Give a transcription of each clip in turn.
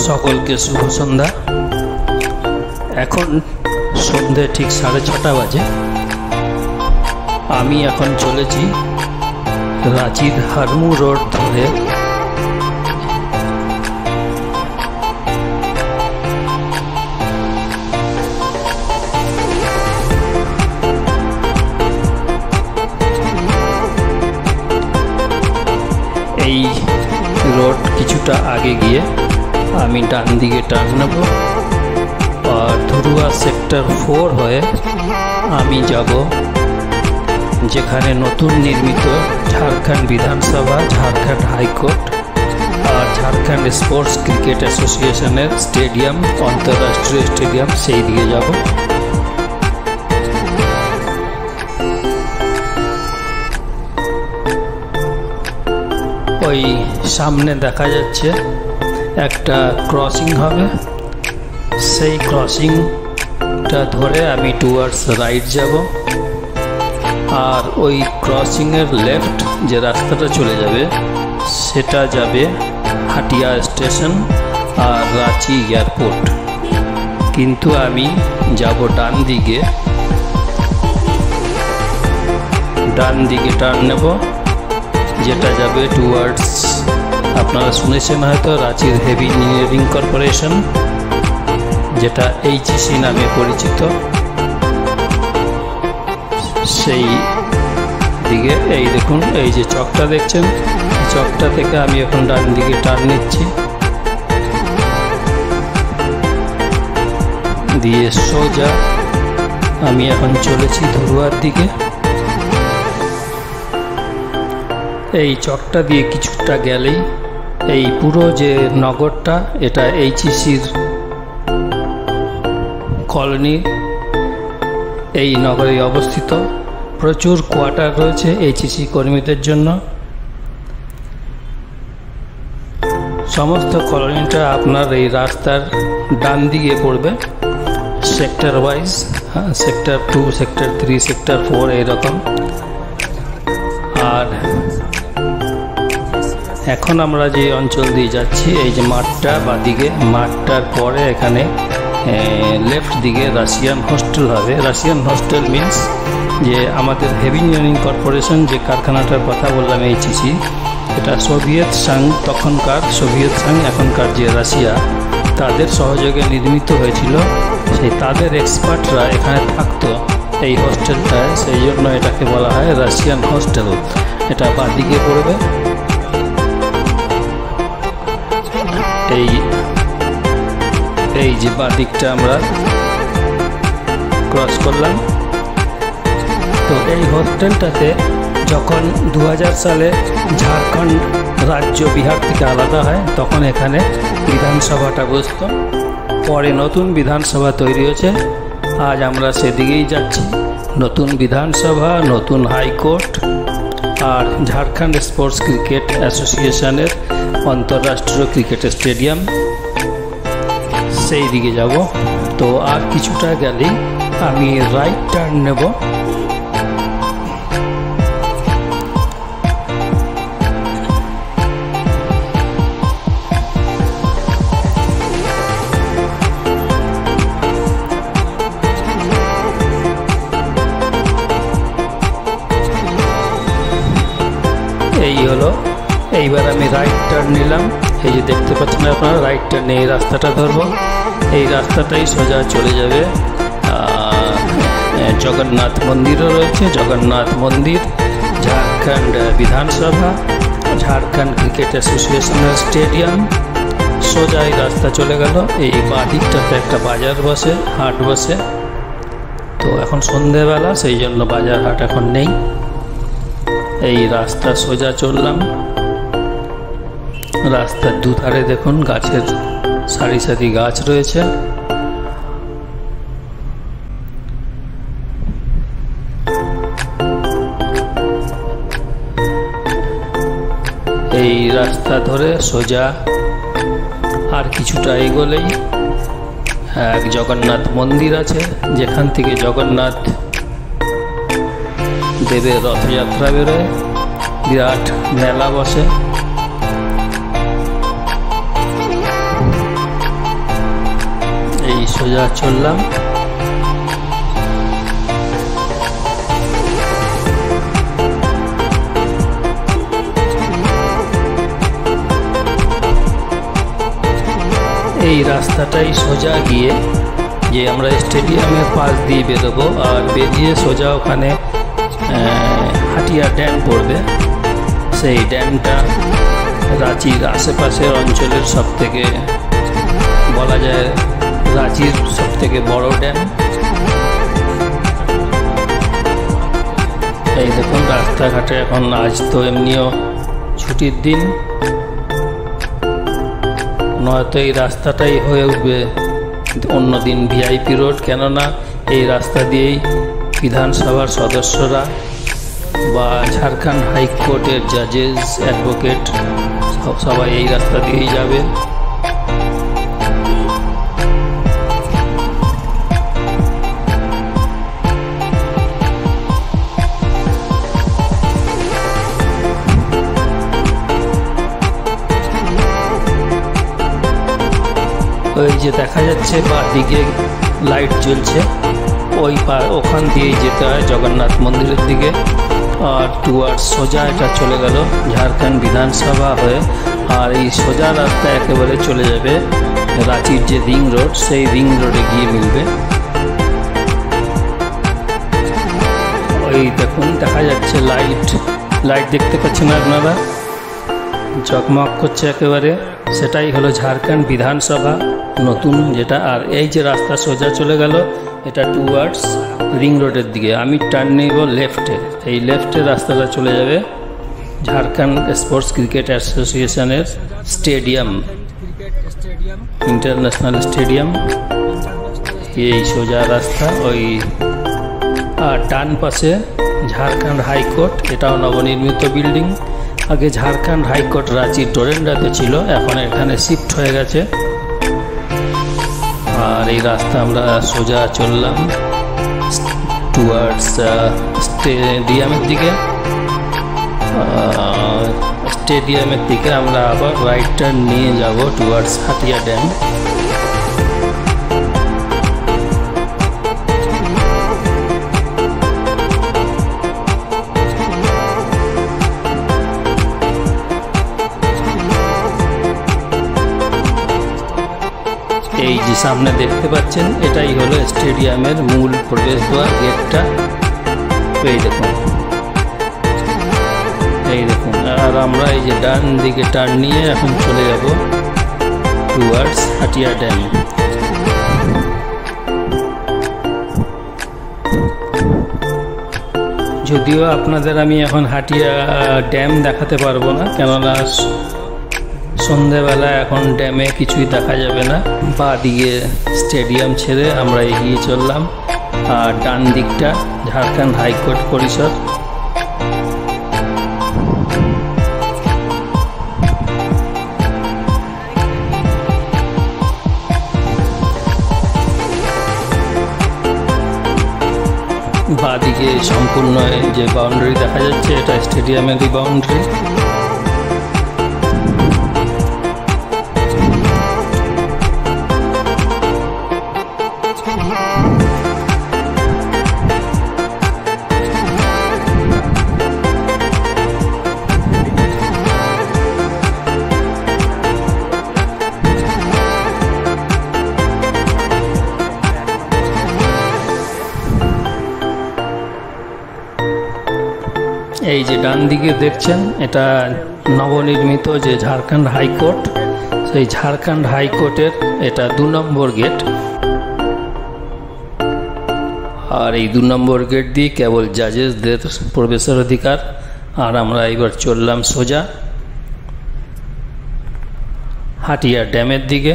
সকলকে শুভ সন্ধ্যা। এখন সন্ধে ঠিক 6:30 বাজে। আমি এখন চলেছি রাঁচির হারমু রোড ধরে এই রোড কিছুটা আগে গিয়ে আমি ডান দিকে টার্ন নেব আর ধরুয়া সেক্টর 4 হয়ে আমি যাব যেখানে নতুন নির্মিত ঝাড়খণ্ড বিধানসভা, ঝাড়খণ্ড হাইকোর্ট আর ঝাড়খণ্ড স্পোর্টস ক্রিকেট অ্যাসোসিয়েশনের স্টেডিয়াম, আন্তর্রাষ্ট্রীয় স্টেডিয়াম, সেই দিকে যাব। ওই সামনে দেখা যাচ্ছে একটা ক্রসিং হবে, সেই ক্রসিংটা ধরে আমি টুয়ার্ডস রাইট যাব আর ওই ক্রসিংয়ের লেফট যে রাস্তাটা চলে যাবে সেটা যাবে হাটিয়া স্টেশন আর রাঁচি এয়ারপোর্ট। কিন্তু আমি যাব ডান দিকে টার্ন নেব, যেটা যাবে টুয়ার্ডস, আপনারা শুনেছেন হয়তো, রাঁচির হেভি ইঞ্জিনিয়ারিং কর্পোরেশন, যেটা এইচইসি নামে পরিচিত, সেই দিকে। এই দেখুন, এই যে চকটা দেখছেন, চকটা থেকে আমি এখন ডান দিকে টার্ন নিচ্ছি, দিয়ে সোজা আমি এখন চলেছি ধরুয়ার দিকে। এই চকটা দিয়ে কিছুটা গেলেই এই পুরো যে নগরটা, এটা এইচইসির কলোনি, এই নগরে অবস্থিত। প্রচুর কোয়ার্টার রয়েছে এইচইসি কর্মীদের জন্য। সমস্ত কলোনিটা আপনার এই রাস্তার ডান দিকে পড়বে sector wise, sector 2, sector 3, sector 4 এইরকম। আর এখন আমরা যে অঞ্চল দিয়ে যাচ্ছি, এই যে মাঠটা বাদিকে, মাঠটার পরে এখানে লেফট দিকে রাশিয়ান হোস্টেল হবে। রাশিয়ান হোস্টেল মিন্স যে আমাদের হেভি ইঞ্জিনিয়ারিং কর্পোরেশন যে কারখানাটার কথা বললাম এইচইসি, এটা সোভিয়েত সংঘ, তখনকার সোভিয়েত সংঘ, এখনকার যে রাশিয়া, তাদের সহযোগে নির্মিত হয়েছিল। সেই তাদের এক্সপার্টরা এখানে থাকতো এই হোস্টেলটায়, সেই জন্য এটাকে বলা হয় রাশিয়ান হোস্টেল। এটা বাদিকে পড়বে। এই যে বাদিকটা আমরা ক্রস করলাম। তো এই হোস্টেলটাতে যখন 2000 সালে ঝাড়খণ্ড রাজ্য বিহার থেকে আলাদা হয়, তখন এখানে বিধানসভাটা বসত। পরে নতুন বিধানসভা তৈরি হয়েছে, আজ আমরা সেদিকেই যাচ্ছি। নতুন বিধানসভা, নতুন হাইকোর্ট আর ঝাড়খণ্ড স্পোর্টস ক্রিকেট অ্যাসোসিয়েশনের আন্তর্রাষ্ট্রীয় ক্রিকেট স্টেডিয়াম, সেই দিকে যাব। তো আর কিছুটা গেলেই আমি রাইট টার্ন নেব। এই হলো, এইবার আমি রাইট টার্ন নিলাম। এই যে দেখতে পাচ্ছেন আপনারা, রাইট টার্নে এই রাস্তাটা ধরবো। এই রাস্তাটাই সোজা চলে যাবে, জগন্নাথ মন্দিরও রয়েছে, জগন্নাথ মন্দির, ঝাড়খণ্ড বিধানসভা, ঝাড়খণ্ড ক্রিকেট অ্যাসোসিয়েশনের স্টেডিয়াম, সোজা এই রাস্তা চলে গেল। এই বাঁ দিকটাতে একটা বাজার বসে, হাট বসে। তো এখন সন্ধেবেলা, সেই জন্য বাজার হাট এখন নেই। এই রাস্তা সোজা চললাম। রাস্তার দুধারে দেখুন গাছের সারি সারি গাছ রয়েছে। এই রাস্তা ধরে সোজা আর কিছুটা এগোলেই এক জগন্নাথ মন্দির আছে, যেখান থেকে জগন্নাথ দেবের রথযাত্রা বেরোয়, বিরাট মেলা বসে। এই সোজা চললাম। এই রাস্তাটাই সোজা গিয়ে যে আমরা স্টেডিয়ামের পাশ দিয়ে বেরোবো, আর বেরিয়ে সোজা ওখানে হাটিয়া ড্যাম পড়বে। সেই ড্যামটা রাঁচির আশেপাশের অঞ্চলের সবথেকে বলা যায় রাঁচির সবথেকে বড় ড্যাম। এই দেখুন রাস্তাঘাটে এখন, আজ তো এমনিও ছুটির দিন, নয়তো এই রাস্তাটাই হয়ে উঠবে অন্যদিন ভিআইপি রোড। কেননা এই রাস্তা দিয়েই বিধানসভার সদস্যরা বা ঝাড়খণ্ড হাইকোর্টের জাজেস, অ্যাডভোকেট সবাই এই রাস্তা দিয়েই যাবে। ওই যে দেখা যাচ্ছে বা দিকে লাইট জ্বলছে, ওখান দিয়েই যেতে হয় জগন্নাথ মন্দিরের দিকে। আর টুয়ার্ডস সোজা এটা চলে গেল ঝাড়খণ্ড বিধানসভা হয়ে। আর এই সোজা রাস্তা একেবারে চলে যাবে রাঁচির যে রিং রোড, সেই রিং রোডে গিয়ে মিলবে। ওই দেখুন দেখা যাচ্ছে লাইট দেখতে পাচ্ছেন আপনারা, জগমগ করছে একেবারে। সেটাই হলো ঝাড়খণ্ড বিধানসভা নতুন যেটা। আর এই যে রাস্তা সোজা চলে গেল এটা টুয়ার্ডস রিং রোডের দিকে। আমি টার্ন নেব লেফটে, এই লেফটের রাস্তাটা চলে যাবে ঝাড়খণ্ড স্পোর্টস ক্রিকেট অ্যাসোসিয়েশনের স্টেডিয়াম, ইন্টারন্যাশনাল স্টেডিয়াম। এই সোজা রাস্তা ওই, আর ডান পাশে ঝাড়খণ্ড হাইকোর্ট, এটাও নবনির্মিত বিল্ডিং। আগে ঝাড়খণ্ড হাইকোর্ট রাঁচির ডোরেন্ডাতে ছিল, এখন এখানে শিফট হয়ে গেছে। আর এই রাস্তা আমরা সোজা চললাম টুয়ার্ডস স্টেডিয়ামের দিকে। স্টেডিয়ামের দিকে আমরা আবার রাইট টার্ন নিয়ে যাব টুয়ার্ডস হাটিয়া ড্যাম। এই যে সামনে দেখতে পাচ্ছেন এটাই হলো স্টেডিয়ামের মূল প্রবেশদ্বার, গেটটা। এই দেখুন, আর আমরা এই যে ডান দিকে টার্ন নিয়ে এখন চলে যাব টুয়ার্ডস হাটিয়া ড্যাম। যদিও আপনাদের আমি এখন হাটিয়া ড্যাম দেখাতে পারবো না, কেননা সন্ধেবেলা এখন ড্যামে কিছুই দেখা যাবে না। বা দিকে স্টেডিয়াম ছেড়ে আমরা এগিয়ে চললাম। আর ডান দিকটা ঝাড়খণ্ড হাইকোর্ট পরিসর। বাদিকে সম্পূর্ণ যে বাউন্ডারি দেখা যাচ্ছে এটা স্টেডিয়ামেরই বাউন্ডারি। এই যে ডান দিকে দেখছেন এটা নবনির্মিত যে ঝাড়খণ্ড হাইকোর্ট, সেই ঝাড়খণ্ড হাইকোর্টের এটা 2 নম্বর গেট। আর এই 2 নম্বর গেট দিয়ে কেবল জাজেসদের প্রবেশের অধিকার। আর আমরা এবার চললাম সোজা হাটিয়া ড্যামের দিকে।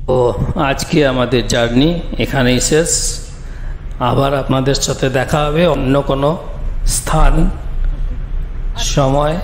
তো আজকে আমাদের জার্নি এখানেই শেষ। আবার আপনাদের সাথে দেখা হবে অন্য কোনো স্থান, সময়।